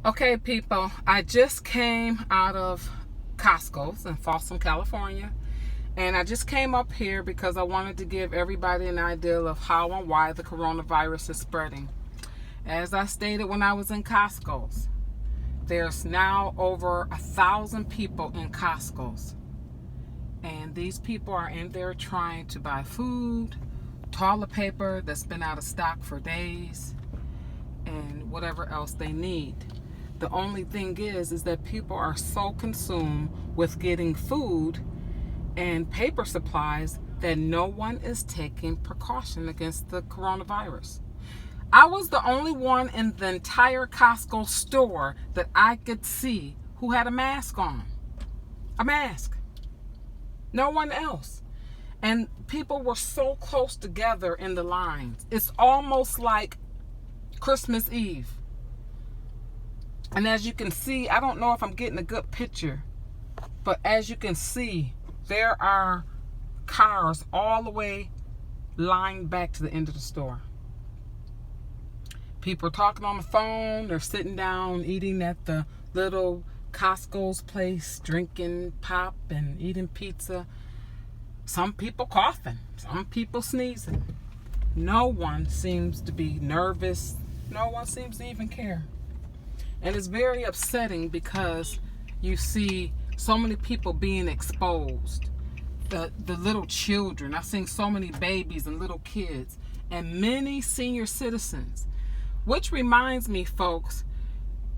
Okay, people, I just came out of Costco's in Folsom, California, and I just came up here because I wanted to give everybody an idea of how and why the coronavirus is spreading. As I stated when I was in Costco's, there's now over 1,000 people in Costco's, and these people are in there trying to buy food, toilet paper that's been out of stock for days, and whatever else they need. The only thing is that people are so consumed with getting food and paper supplies that no one is taking precaution against the coronavirus. I was the only one in the entire Costco store that I could see who had a mask on. A mask. No one else. And people were so close together in the lines. It's almost like Christmas Eve. And as you can see, I don't know if I'm getting a good picture, but as you can see, there are cars all the way lined back to the end of the store. People are talking on the phone, they're sitting down, eating at the little Costco's place, drinking pop and eating pizza. Some people coughing, some people sneezing. No one seems to be nervous. No one seems to even care. And it's very upsetting because you see so many people being exposed. The little children. I've seen so many babies and little kids and many senior citizens. Which reminds me, folks,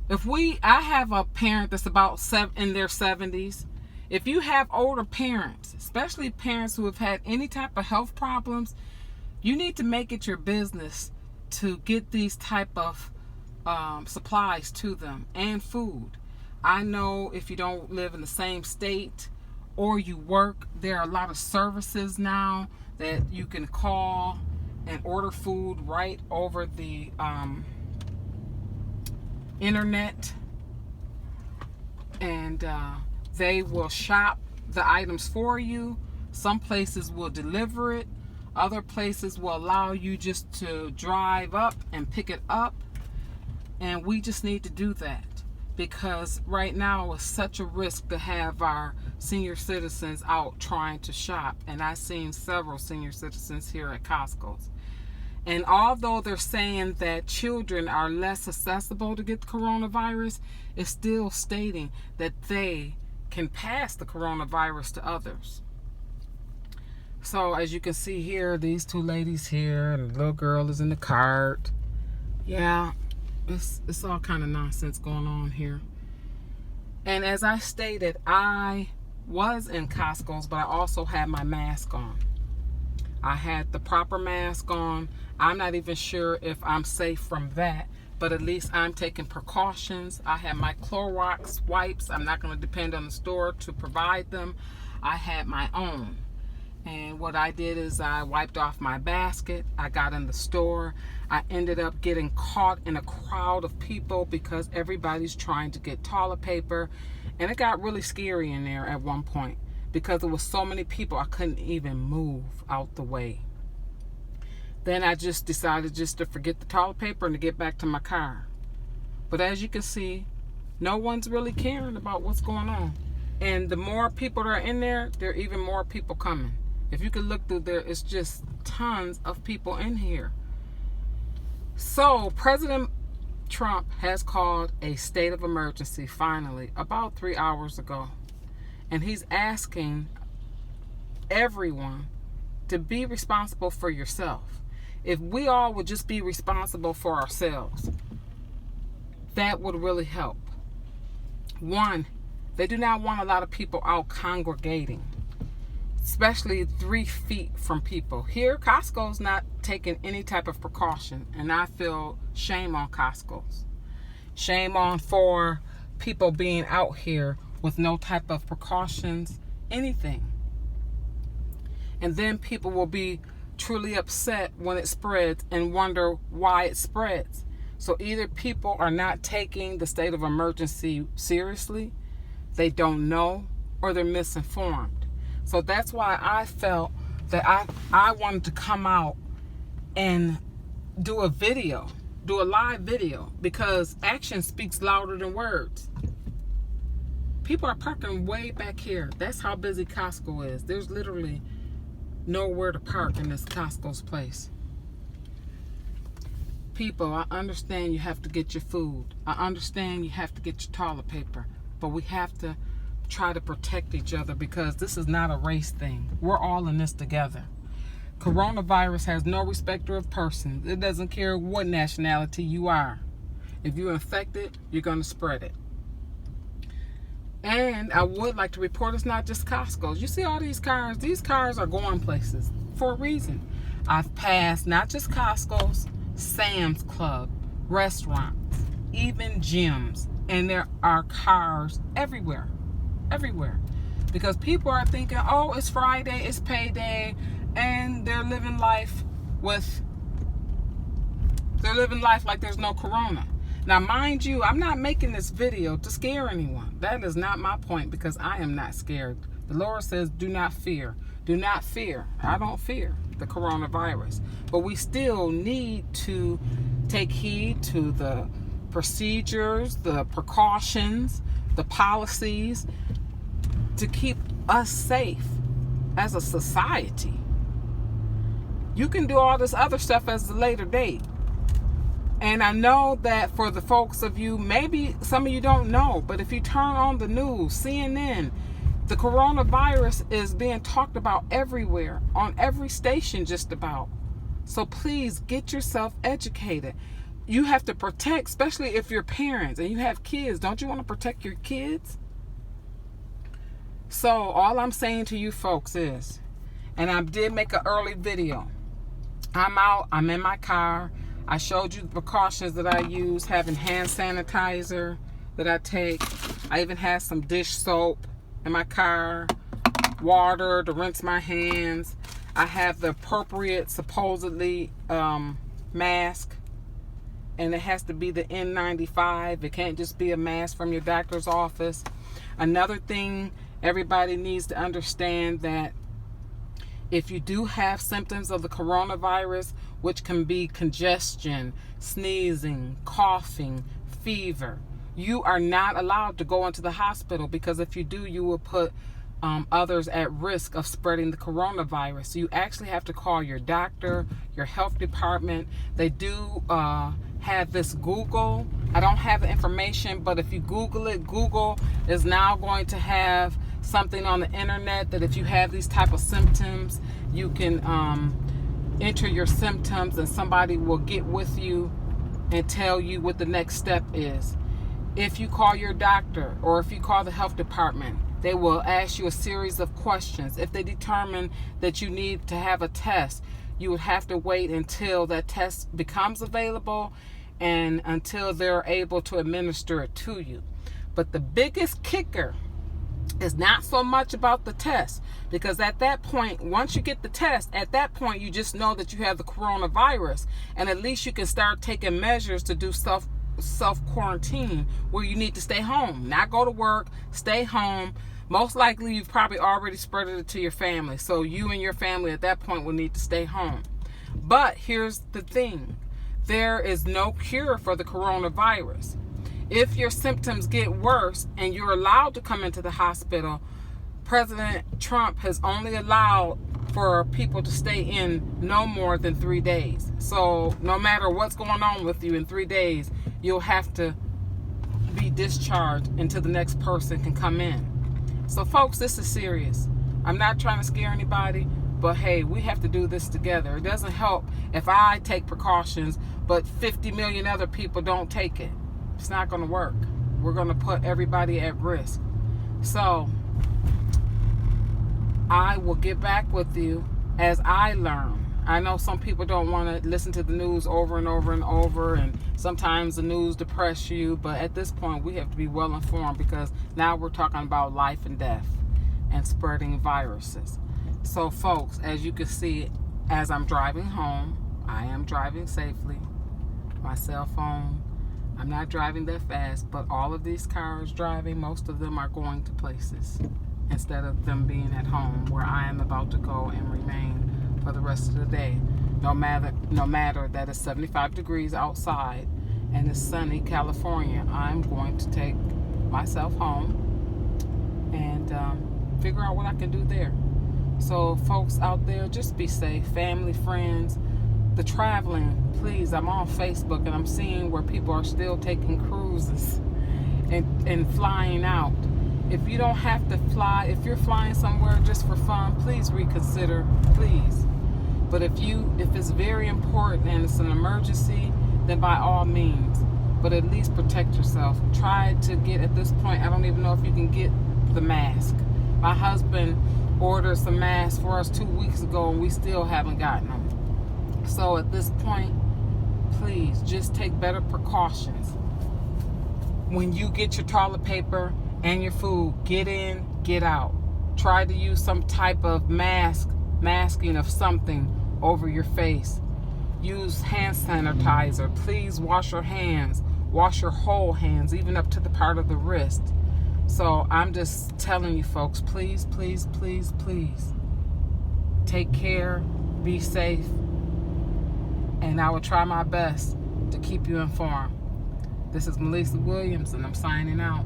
I have a parent that's about in their 70s. If you have older parents, especially parents who have had any type of health problems, you need to make it your business to get these type of supplies to them and food. I know if you don't live in the same state or you work, there are a lot of services now that you can call and order food right over the internet, and they will shop the items for you. Some places will deliver it. Other places will allow you just to drive up and pick it up. And we just need to do that because right now it's such a risk to have our senior citizens out trying to shop. And I've seen several senior citizens here at Costco's. And although they're saying that children are less susceptible to get the coronavirus, it's still stating that they can pass the coronavirus to others. So as you can see here, these two ladies here, and the little girl is in the cart. Yeah. It's all kind of nonsense going on here. And as I stated, I was in Costco's, but I also had my mask on. I had the proper mask on. I'm not even sure if I'm safe from that, but at least I'm taking precautions. I had my Clorox wipes. I'm not going to depend on the store to provide them. I had my own. And what I did is I wiped off my basket. I got in the store. I ended up getting caught in a crowd of people because everybody's trying to get toilet paper. And it got really scary in there at one point because there was so many people I couldn't even move out the way. Then I just decided just to forget the toilet paper and to get back to my car. But as you can see, no one's really caring about what's going on. And the more people that are in there are even more people coming. If you could look through there, it's just tons of people in here. So President Trump has called a state of emergency finally about 3 hours ago. And he's asking everyone to be responsible for yourself. If we all would just be responsible for ourselves, that would really help. One, they do not want a lot of people out congregating, especially 3 feet from people. Here, Costco's not taking any type of precaution, and I feel shame on Costco's. Shame on for people being out here with no type of precautions, anything. And then people will be truly upset when it spreads and wonder why it spreads. So either people are not taking the state of emergency seriously, they don't know, or they're misinformed. So that's why I felt that I wanted to come out and do a video do a live video, because action speaks louder than words. People are parking way back here. That's how busy Costco is. There's literally nowhere to park in this Costco's place. People, I understand you have to get your food. I understand you have to get your toilet paper. But we have to try to protect each other, because this is not a race thing. We're all in this together. Coronavirus has no respecter of persons. It doesn't care what nationality you are. If you're infected, you're going to spread it. And I would like to report, it's not just Costco's. You see all these cars? These cars are going places for a reason. I've passed not just Costco's, Sam's Club, restaurants, even gyms. And there are cars everywhere. Everywhere. Because people are thinking, oh, it's Friday, it's payday, and they're living life like there's no corona. Now, mind you, I'm not making this video to scare anyone. That is not my point, because I am not scared. The Lord says, do not fear. Do not fear. I don't fear the coronavirus. But we still need to take heed to the procedures, the precautions, the policies to keep us safe as a society. You can do all this other stuff as a later date. And I know that for the folks of you, maybe some of you don't know, but if you turn on the news, CNN, the coronavirus is being talked about everywhere, on every station just about. So please get yourself educated. You have to protect, especially if you're parents and you have kids. Don't you want to protect your kids? So all I'm saying to you folks is, and I did make an early video. I'm out, I'm in my car. I showed you the precautions that I use, having hand sanitizer that I take. I even have some dish soap in my car, water to rinse my hands. I have the appropriate, supposedly, mask, and it has to be the N95. It can't just be a mask from your doctor's office. Another thing, everybody needs to understand that if you do have symptoms of the coronavirus, which can be congestion, sneezing, coughing, fever, you are not allowed to go into the hospital, because if you do, you will put others at risk of spreading the coronavirus. So you actually have to call your doctor, your health department. They do have this Google. I don't have the information, but if you Google it, Google is now going to have something on the internet that if you have these type of symptoms, you can enter your symptoms and somebody will get with you and tell you what the next step is. If you call your doctor or if you call the health department, they will ask you a series of questions. If they determine that you need to have a test, you would have to wait until that test becomes available and until they're able to administer it to you. But the biggest kicker is not so much about the test, because at that point, once you get the test, at that point you just know that you have the coronavirus, and at least you can start taking measures to do self quarantine, where you need to stay home, not go to work, stay home. Most likely you've probably already spread it to your family, so you and your family at that point will need to stay home. But here's the thing, there is no cure for the coronavirus. If your symptoms get worse and you're allowed to come into the hospital, President Trump has only allowed for people to stay in no more than 3 days. So no matter what's going on with you in 3 days, you'll have to be discharged until the next person can come in. So folks, this is serious. I'm not trying to scare anybody, but hey, we have to do this together. It doesn't help if I take precautions, but 50 million other people don't take it. It's not going to work. We're going to put everybody at risk. So I will get back with you as I learn. I know some people don't want to listen to the news over and over and over, and sometimes the news depresses you, but at this point we have to be well informed, because now we're talking about life and death and spreading viruses. So folks, as you can see, as I'm driving home, I am driving safely. My cell phone, I'm not driving that fast, but all of these cars driving, most of them are going to places instead of them being at home, where I am about to go and remain for the rest of the day. No matter that it's 75 degrees outside and it's sunny California, I'm going to take myself home and figure out what I can do there. So folks out there, just be safe. Family, friends, the traveling, please. I'm on Facebook and I'm seeing where people are still taking cruises and flying out. If you don't have to fly, if you're flying somewhere just for fun, please reconsider, please. But if it's very important and it's an emergency, then by all means. But at least protect yourself. Try to get, at this point, I don't even know if you can get the mask. My husband ordered some masks for us 2 weeks ago and we still haven't gotten them. So at this point, please just take better precautions. When you get your toilet paper and your food, get in, get out. Try to use some type of masking of something over your face. Use hand sanitizer. Please wash your hands. Wash your whole hands, even up to the part of the wrist. So I'm just telling you folks, please, please, please, please take care, be safe, and I will try my best to keep you informed. This is Melissa Williams, and I'm signing out.